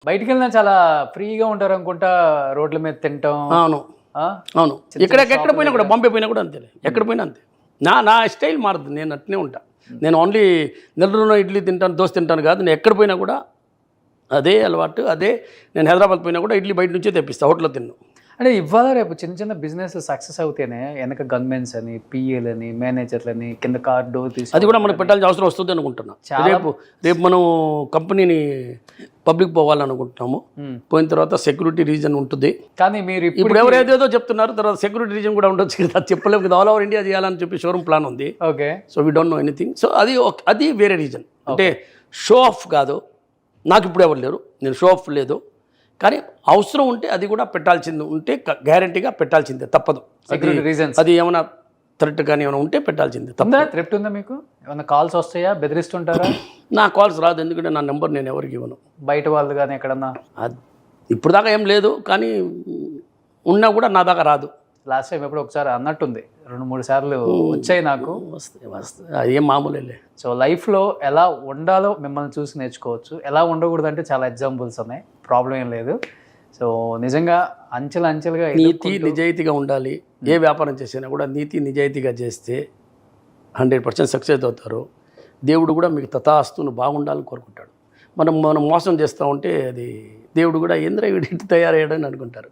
బయటికి వెళ్ళినా చాలా ఫ్రీగా ఉంటారు అనుకుంటా, రోడ్ల మీద తింటాం. అవును ఆ? అవును, ఎక్కడ పోయినా కూడా, బాంబే పోయినా కూడా అంతే, ఎక్కడ పోయినా అంతే. నా స్టైల్ మారదు, నేను అట్నే ఉంటా. నేను ఓన్లీ నెల్లూరులో ఇడ్లీ తింటాను, దోశ తింటాను కాదు, నేను ఎక్కడ పోయినా కూడా అదే అలవాటు. అదే నేను హైదరాబాద్ పోయినా కూడా ఇడ్లీ బయట నుంచే తెప్పిస్తా, హోటల్లో తిన్నాను. అంటే ఇవాళ రేపు చిన్న చిన్న బిజినెస్ సక్సెస్ అవుతేనే వెనక గన్మెన్స్ అని, పిఏలని, మేనేజర్లని, కింద కార్ డోర్ తీసి అది కూడా మనం పెట్టాల్సిన అవసరం వస్తుంది అనుకుంటున్నా. రేపు మనం కంపెనీని పబ్లిక్ పోవాలనుకుంటున్నాము. పోయిన తర్వాత సెక్యూరిటీ రీజన్ ఉంటుంది. కానీ మీరు ఇప్పుడు ఎవరేదేదో చెప్తున్నారు, తర్వాత సెక్యూరిటీ రీజన్ కూడా ఉండొచ్చు కదా, చెప్పలేము కదా. ఆల్ ఓవర్ ఇండియా చేయాలని చెప్పి షోరూమ్ ప్లాన్ ఉంది. Okay. So we don't know anything. So అది వేరే రీజన్. అంటే షో ఆఫ్ కాదు, నాకు ఇప్పుడు ఎవరు లేరు, నేను షో ఆఫ్ లేదు. కానీ అవసరం ఉంటే అది కూడా పెట్టాల్సింది ఉంటే గ్యారంటీగా పెట్టాల్సిందే, తప్పదు. అది ఏమైనా థ్రెట్ కానీ ఏమైనా ఉంటే పెట్టాల్సిందే. థ్రెట్ ఉందా మీకు? ఏమైనా కాల్స్ వస్తాయా? బెదిరిస్తుంటారా? నా కాల్స్ రాదు, ఎందుకంటే నా నెంబర్ నేను ఎవరికి ఇవ్వను. బయట వాళ్ళు కానీ ఎక్కడన్నా? ఇప్పుడు దాకా ఏం లేదు, కానీ ఉన్నా కూడా నా దాకా రాదు. లాస్ట్ టైం ఎప్పుడు ఒకసారి అన్నట్టుంది, 2-3 సార్లు వచ్చాయి నాకు. వస్తాయి, అది ఏం మామూలే. సో లైఫ్లో ఎలా ఉండాలో మిమ్మల్ని చూసి నేర్చుకోవచ్చు, ఎలా ఉండకూడదు అంటే చాలా ఎగ్జాంపుల్స్ ఉన్నాయి, ప్రాబ్లం ఏం లేదు. సో నిజంగా అంచెలుగా నీతి నిజాయితీగా ఉండాలి. ఏ వ్యాపారం చేసినా కూడా నీతి నిజాయితీగా చేస్తే 100% సక్సెస్ అవుతారు. దేవుడు కూడా మీకు తథాస్తును బాగుండాలని కోరుకుంటాడు. మనం మోసం చేస్తూ ఉంటే అది దేవుడు కూడా ఏంద్ర వీడి తయారయ్యాడని అనుకుంటారు.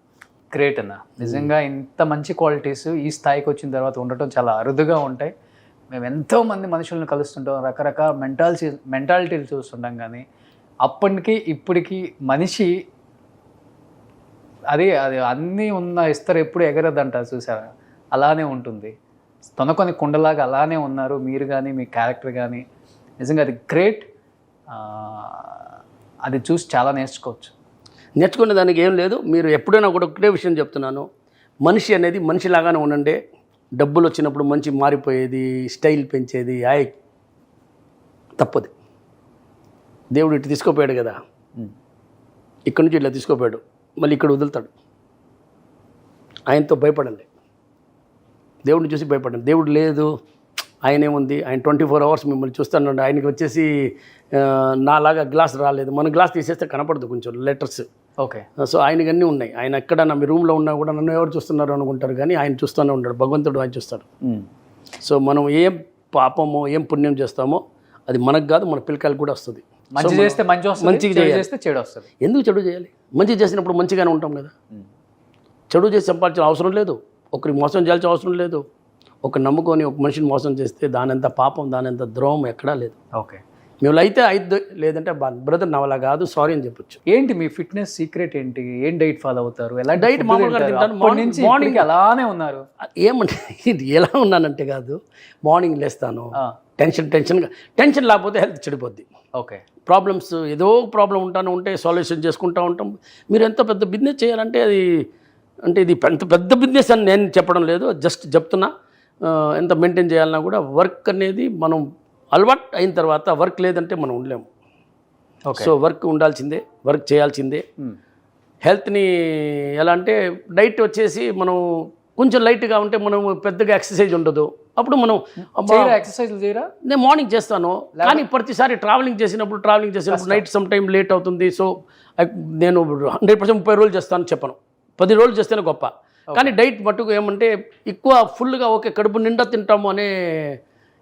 గ్రేట్ అన్న, నిజంగా ఇంత మంచి క్వాలిటీస్ ఈ స్థాయికి వచ్చిన తర్వాత ఉండటం చాలా అరుదుగా ఉంటాయి. మేము ఎంతోమంది మనుషులను కలుస్తుంటాం, రకరకాల మెంటాలిటీలు చూస్తుంటాం, కానీ అప్పటికి ఇప్పటికి మనిషి అది అన్నీ ఉన్న ఇస్తారు ఎప్పుడు ఎగరదంటారు చూసారా, అలానే ఉంటుంది. తొనకొని కుండలాగా అలానే ఉన్నారు మీరు కానీ, మీ క్యారెక్టర్ కానీ. నిజంగా అది గ్రేట్. అది చూసి చాలా నేర్చుకోవచ్చు. నేర్చుకునే దానికి ఏం లేదు. మీరు ఎప్పుడైనా కూడా ఒకటే విషయం చెప్తున్నాను, మనిషి అనేది మనిషిలాగానే ఉండండి. డబ్బులు వచ్చినప్పుడు మంచి మారిపోయేది, స్టైల్ పెంచేది తప్పది. దేవుడు ఇటు తీసుకోపోయాడు కదా, ఇక్కడి నుంచి ఇట్లా తీసుకోపోయాడు, మళ్ళీ ఇక్కడ వదులుతాడు. ఆయనతో భయపడండి, దేవుడిని చూసి భయపడండి. దేవుడు లేదు, ఆయన ఏముంది, ఆయన 24 hours మిమ్మల్ని చూస్తాను. ఆయనకి వచ్చేసి నాలాగా గ్లాస్ రాలేదు, మన గ్లాస్ తీసేస్తే కనపడదు కొంచెం లెటర్స్. ఓకే. సో ఆయనకి అన్నీ ఉన్నాయి. ఆయన ఎక్కడ మీ రూమ్లో ఉన్నా కూడా నన్ను ఎవరు చూస్తున్నారు అనుకుంటారు, కానీ ఆయన చూస్తూనే ఉంటాడు, భగవంతుడు ఆయన చూస్తాడు. సో మనం ఏం పాపమో ఏం పుణ్యం చేస్తామో అది మనకు కాదు, మన పిల్లకాయలకు కూడా వస్తుంది. మంచి చేస్తే మంచిగా చేస్తే చెడు వస్తుంది. ఎందుకు చెడు చేయాలి? మంచి చేసినప్పుడు మంచిగానే ఉంటాం కదా. చెడు చేసి సంపాదించిన అవసరం లేదు, ఒకరికి మోసం చేయాల్సిన అవసరం లేదు. ఒక నమ్ముకొని ఒక మనిషిని మోసం చేస్తే దానంత పాపం, దానంత ద్రోహం ఎక్కడా లేదు. ఓకే. మేము అయితే అయితే లేదంటే బ్రదర్ నా వల్ల కాదు, సారీ అని చెప్పొచ్చు. ఏంటి మీ ఫిట్నెస్ సీక్రెట్ ఏంటి? ఏం డైట్ ఫాలో అవుతారు? ఎలా డైట్ మామూలుగా తింటాను. మార్నింగ్ అలానే ఉన్నారు. ఏమంటే ఎలా ఉన్నానంటే కాదు, మార్నింగ్ లేస్తాను, టెన్షన్ లేకపోతే హెల్త్ చెడిపోద్ది. ఓకే. ప్రాబ్లమ్స్ ఏదో ప్రాబ్లం ఉంటే సాల్యూషన్ చేసుకుంటూ ఉంటాం. మీరు ఎంత పెద్ద బిజినెస్ చేయాలంటే అది అంటే ఇది ఎంత పెద్ద బిజినెస్ అని నేను చెప్పడం లేదు, జస్ట్ చెప్తున్నా. ఎంత మెయింటైన్ చేయాలన్నా కూడా వర్క్ అనేది మనం అలవాటు అయిన తర్వాత వర్క్ లేదంటే మనం ఉండలేము. సో వర్క్ ఉండాల్సిందే, వర్క్ చేయాల్సిందే. హెల్త్ని ఎలా అంటే డైట్ వచ్చేసి మనం కొంచెం లైట్గా ఉంటే మనం పెద్దగా ఎక్సర్సైజ్ ఉండదు. అప్పుడు మనం ఎక్సర్సైజ్ చేయరా? నేను మార్నింగ్ చేస్తాను, కానీ ప్రతిసారి ట్రావెలింగ్ చేసినప్పుడు నైట్ సమ్ టైం లేట్ అవుతుంది. సో నేను 100% 30 రోజులు చేస్తాను చెప్పను, 10 రోజులు చేస్తేనే గొప్ప. కానీ డైట్ మట్టుకు ఏమంటే ఎక్కువ ఫుల్గా ఓకే కడుపు నిండా తింటాము అనే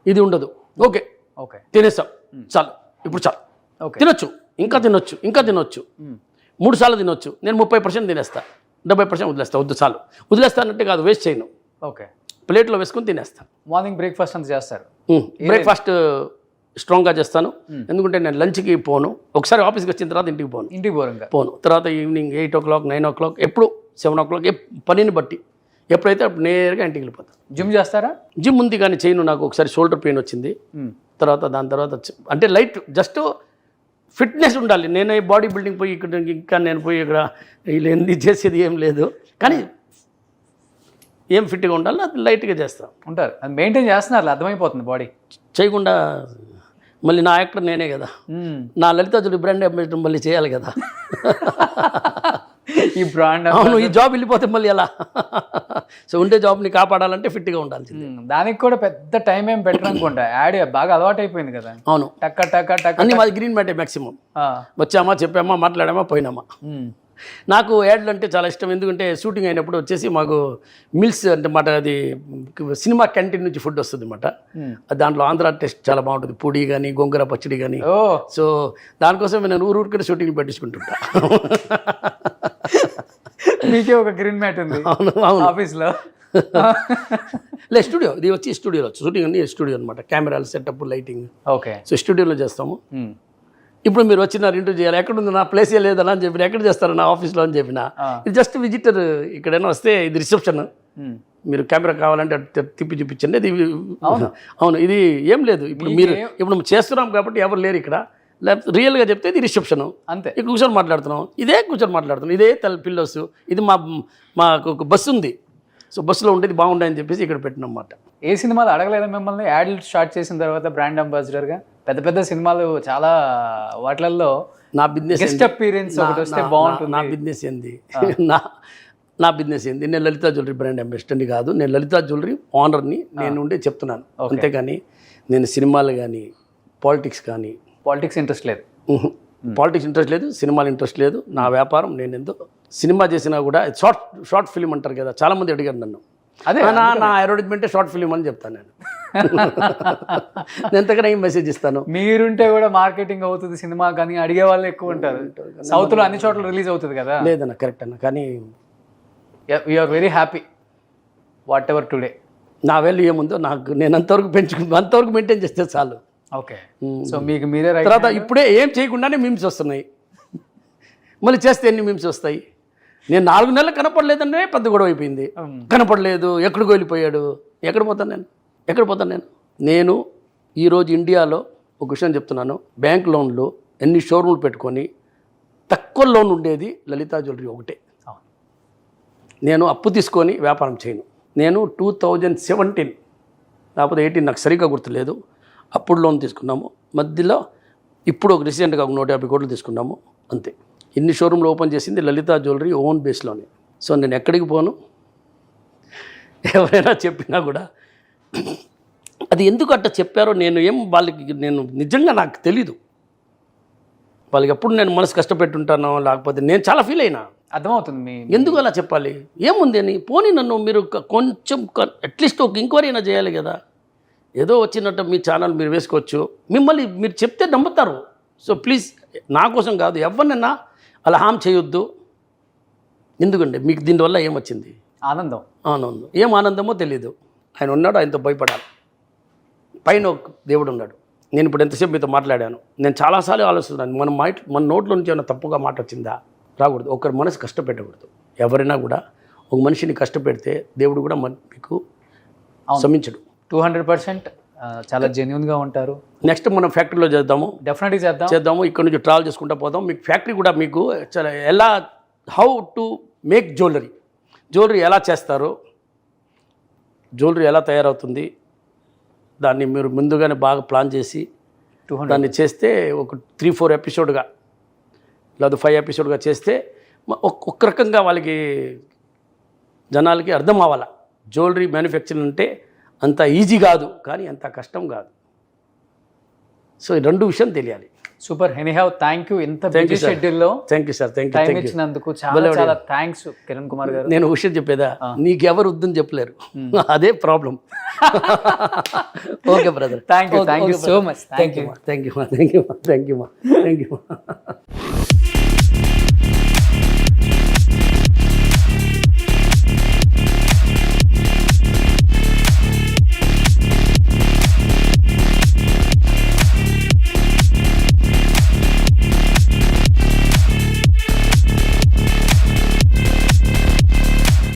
ఇది ఉండదు. ఓకే తినేస్తాం, చాలు, ఇప్పుడు చాలు, తినొచ్చు, ఇంకా తినొచ్చు 3 సార్లు తినొచ్చు. నేను 30% తినేస్తా, 70% వదిలేస్తా. వద్దు చాలు, వదిలేస్తానంటే కాదు, వేస్ట్ చేయను. ఓకే, ప్లేట్లో వేసుకొని తినేస్తాను. మార్నింగ్ బ్రేక్ఫాస్ట్ అంత చేస్తారు? బ్రేక్ఫాస్ట్ స్ట్రాంగ్గా చేస్తాను, ఎందుకంటే నేను లంచ్కి పోను. ఒకసారి ఆఫీస్కి వచ్చిన తర్వాత ఇంటికి పోను. తర్వాత ఈవినింగ్ 8 o'clock 9 o'clock ఎప్పుడు 7 o'clock పనిని బట్టి ఎప్పుడైతే అప్పుడు నేరుగా ఇంటికి వెళ్ళిపోతాను. జిమ్ చేస్తారా? జిమ్ ఉంది కానీ చేయను. నాకు ఒకసారి షోల్డర్ పెయిన్ వచ్చింది, దాని తర్వాత అంటే లైట్ జస్ట్ ఫిట్నెస్ ఉండాలి. నేనే బాడీ బిల్డింగ్ పోయి ఇక్కడ ఇంకా నేను పోయి ఇక్కడ వీళ్ళు ఎందుకు చేసేది ఏం లేదు, కానీ ఏం ఫిట్గా ఉండాలి అది లైట్గా చేస్తాను. ఉంటారు, అది మెయింటైన్ చేస్తున్నారు, అర్థమైపోతుంది. బాడీ చేయకుండా మళ్ళీ నా యాక్టర్ నేనే కదా, నా లలిత జుడి బ్రాండ్ అంబాసిడర్ మళ్ళీ చేయాలి కదా. ఈ బ్రాండ్ అవును, ఈ జాబ్ వెళ్ళిపోతే మళ్ళీ ఎలా? సో ఉండే జాబ్ని కాపాడాలంటే ఫిట్గా ఉండాల్సింది. దానికి కూడా పెద్ద టైం ఏం పెట్టరు అనుకుంటా, యాడ్ బాగా అలవాటు అయిపోయింది కదా. అవును, టక్క టక్క టక్క అన్ని మాది గ్రీన్ మ్యాటే మ్యాక్సిమం. వచ్చామా, చెప్పామా, మాట్లాడామా, పోయినామా. నాకు యాడ్లు అంటే చాలా ఇష్టం. ఎందుకంటే షూటింగ్ అయినప్పుడు వచ్చేసి మాకు మిల్స్ అంటే మాట అది సినిమా క్యాంటీన్ నుంచి ఫుడ్ వస్తుంది అన్నమాట. దాంట్లో ఆంధ్ర టేస్ట్ చాలా బాగుంటుంది, పొడి కానీ గోంగూర పచ్చడి కానీ. సో దానికోసం నేను ఊరికనే షూటింగ్ పెట్టించుకుంటుంటా. మీకే ఒక గ్రీన్ మ్యాట్ ఉంది ఆఫీస్లో. లే స్టూడియో, ఇది వచ్చి స్టూడియోలో షూటింగ్ అన్ని స్టూడియో అనమాట. కెమెరాలు, సెటప్, లైటింగ్. ఓకే. సో స్టూడియోలో చేస్తాము. ఇప్పుడు మీరు వచ్చినారు ఇంటర్వ్యూ చేయాలి, ఎక్కడుంది నా ప్లేసే లేదని అని చెప్పిన, ఎక్కడ చేస్తారు నా ఆఫీస్లో అని చెప్పిన. ఇది జస్ట్ విజిటర్, ఇక్కడైనా వస్తే ఇది రిసెప్షన్, మీరు కెమెరా కావాలంటే తిప్పి చూపించండి. ఇది అవును, ఇది ఏం లేదు. ఇప్పుడు చేస్తున్నాం కాబట్టి ఎవరు లేరు ఇక్కడ. లేకపోతే రియల్గా చెప్తే ఇది రిసెప్షన్ అంతే. ఇక్కడ కూర్చొని మాట్లాడుతున్నాం, కూర్చొని మాట్లాడుతున్నాం. ఇదే పిల్లోస్. ఇది మాకు ఒక బస్సు ఉంది. సో బస్సులో ఉండేది బాగుండాయని చెప్పేసి ఇక్కడ పెట్టినమాట. ఏ సినిమాలు అడగలేదా మిమ్మల్ని యాడ్లు స్టార్ట్ చేసిన తర్వాత బ్రాండ్ అంబాసిడర్గా? పెద్ద పెద్ద సినిమాలు చాలా వాటిల్లో నా బిజినెస్ గెస్ట్ అపీరెన్స్ ఒకటి వస్తే బాగుంటుంది. నా బిజినెస్ ఏంది నా బిజినెస్ ఏంది? నేను లలితా జ్యువెలరీ బ్రాండ్ అంబాసిడర్ని కాదు, నేను లలితా జ్యువెలరీ ఓనర్ని నేను ఉండే చెప్తున్నాను. అంతేగాని నేను సినిమాలు కానీ పాలిటిక్స్ ఇంట్రెస్ట్ లేదు. పాలిటిక్స్ ఇంట్రెస్ట్ లేదు, సినిమాలు ఇంట్రెస్ట్ లేదు. నా వ్యాపారం, నేను ఎంతో సినిమా చేసినా కూడా షార్ట్ ఫిలిం అంటారు కదా, చాలా మంది అడిగారు నన్ను. అదే నా అడ్వర్టైజ్మెంటే షార్ట్ ఫిలిం అని చెప్తాను నేను. నేను ఎంతకన్నా ఏం మెసేజ్ ఇస్తాను. మీరుంటే కూడా మార్కెటింగ్ అవుతుంది సినిమా, కానీ అడిగే వాళ్ళు ఎక్కువ ఉంటారు. సౌత్లో అన్ని చోట్ల రిలీజ్ అవుతుంది కదా. లేదన్న, కరెక్ట్ అన్న. కానీ we are very happy whatever today. నా వాల్యూ ఏముందో నాకు నేను అంతవరకు మెయింటైన్ చేస్తే చాలు. ఓకే. సో మీకు మీరే తర్వాత ఇప్పుడే ఏం చేయకుండానే మీమ్స్ వస్తున్నాయి, మళ్ళీ చేస్తే ఎన్ని మీమ్స్ వస్తాయి. నేను 4 నెలలు కనపడలేదనే పెద్ద గొడవ అయిపోయింది. కనపడలేదు, ఎక్కడికి వెళ్ళిపోయాడు, ఎక్కడ పోతాను నేను ఈరోజు ఇండియాలో ఒక విషయం చెప్తున్నాను. బ్యాంక్ లోన్లు ఎన్ని షోరూమ్లు పెట్టుకొని తక్కువ లోన్ ఉండేది లలితా జ్యువెలరీ ఒకటే. నేను అప్పు తీసుకొని వ్యాపారం చేయను. నేను 2017 లేకపోతే 18 నాకు సరిగ్గా గుర్తులేదు, అప్పుడు లోన్ తీసుకున్నాము. మధ్యలో ఇప్పుడు ఒక రీసెంట్గా ఒక 150 కోట్లు తీసుకున్నాము, అంతే. ఇన్ని షోరూమ్లు ఓపెన్ చేసింది లలితా జ్యువెలరీ ఓన్ బేస్లోనే. సో నేను ఎక్కడికి పోను, ఎవరైనా చెప్పినా కూడా అది ఎందుకు అట్లా చెప్పారో నేను నిజంగా నాకు తెలీదు. వాళ్ళకి ఎప్పుడు నేను మనసు కష్టపెట్టుంటానో, లేకపోతే నేను చాలా ఫీల్ అయినా. అర్థమవుతుంది ఎందుకు అలా చెప్పాలి, ఏముంది అని. పోనీ నన్ను మీరు కొంచెం అట్లీస్ట్ ఒక ఎంక్వైరీ అయినా చేయాలి కదా. ఏదో వచ్చినట్టు మీ ఛానల్ మీరు వేసుకోవచ్చు, మిమ్మల్ని మీరు చెప్తే నమ్ముతారు. సో ప్లీజ్, నా కోసం కాదు, ఎవరినైనా అలా హామ్ చేయొద్దు. ఎందుకంటే మీకు దీనివల్ల ఏమొచ్చింది? ఆనందం. ఏం ఆనందమో తెలీదు. ఆయన ఉన్నాడు, ఆయనతో భయపడాలి. పైన ఒక దేవుడు ఉన్నాడు. నేను ఇప్పుడు ఎంతసేపు మీతో మాట్లాడాను, నేను చాలాసార్లు ఆలోచిస్తున్నాను. మన నోట్లో నుంచి ఏమైనా తప్పుగా మాట వచ్చిందా? రాకూడదు. ఒకరి మనసు కష్టపెట్టకూడదు. ఎవరైనా కూడా ఒక మనిషిని కష్టపెడితే దేవుడు కూడా మీకు క్షమించడు. 200% చాలా జెన్యూన్గా ఉంటారు. నెక్స్ట్ మనం ఫ్యాక్టరీలో చేద్దాము, డెఫినెట్లీ చేద్దాము. ఇక్కడ నుంచి ట్రావెల్ చేసుకుంటూ పోదాం. మీకు ఫ్యాక్టరీ కూడా మీకు చాలా హౌ టు మేక్ జ్యువెలరీ ఎలా చేస్తారు, జ్యువెలరీ ఎలా తయారవుతుంది, దాన్ని మీరు ముందుగానే బాగా ప్లాన్ చేసి దాన్ని చేస్తే ఒక 3-4 ఎపిసోడ్గా లేదా 5 ఎపిసోడ్గా చేస్తే ఒక్క రకంగా వాళ్ళకి జనాలకి అర్థం అవ్వాలా. జ్యువెలరీ మ్యానుఫ్యాక్చరింగ్ అంటే అంత ఈజీ కాదు, కానీ అంత కష్టం కాదు. సో ఈ 2 విషయం తెలియాలి. సూపర్. Anyhow thank you. ఇంత బిజీ షెడ్యూల్లో థ్యాంక్ యూ సార్, టైం ఇచ్చినందుకు చాలా థ్యాంక్స్ కిరణ్ కుమార్ గారు. నేను విషయం చెప్పేదా, నీకెవరు వద్దని చెప్పలేరు, అదే problem. Okay brother, thank you so much. Thank you.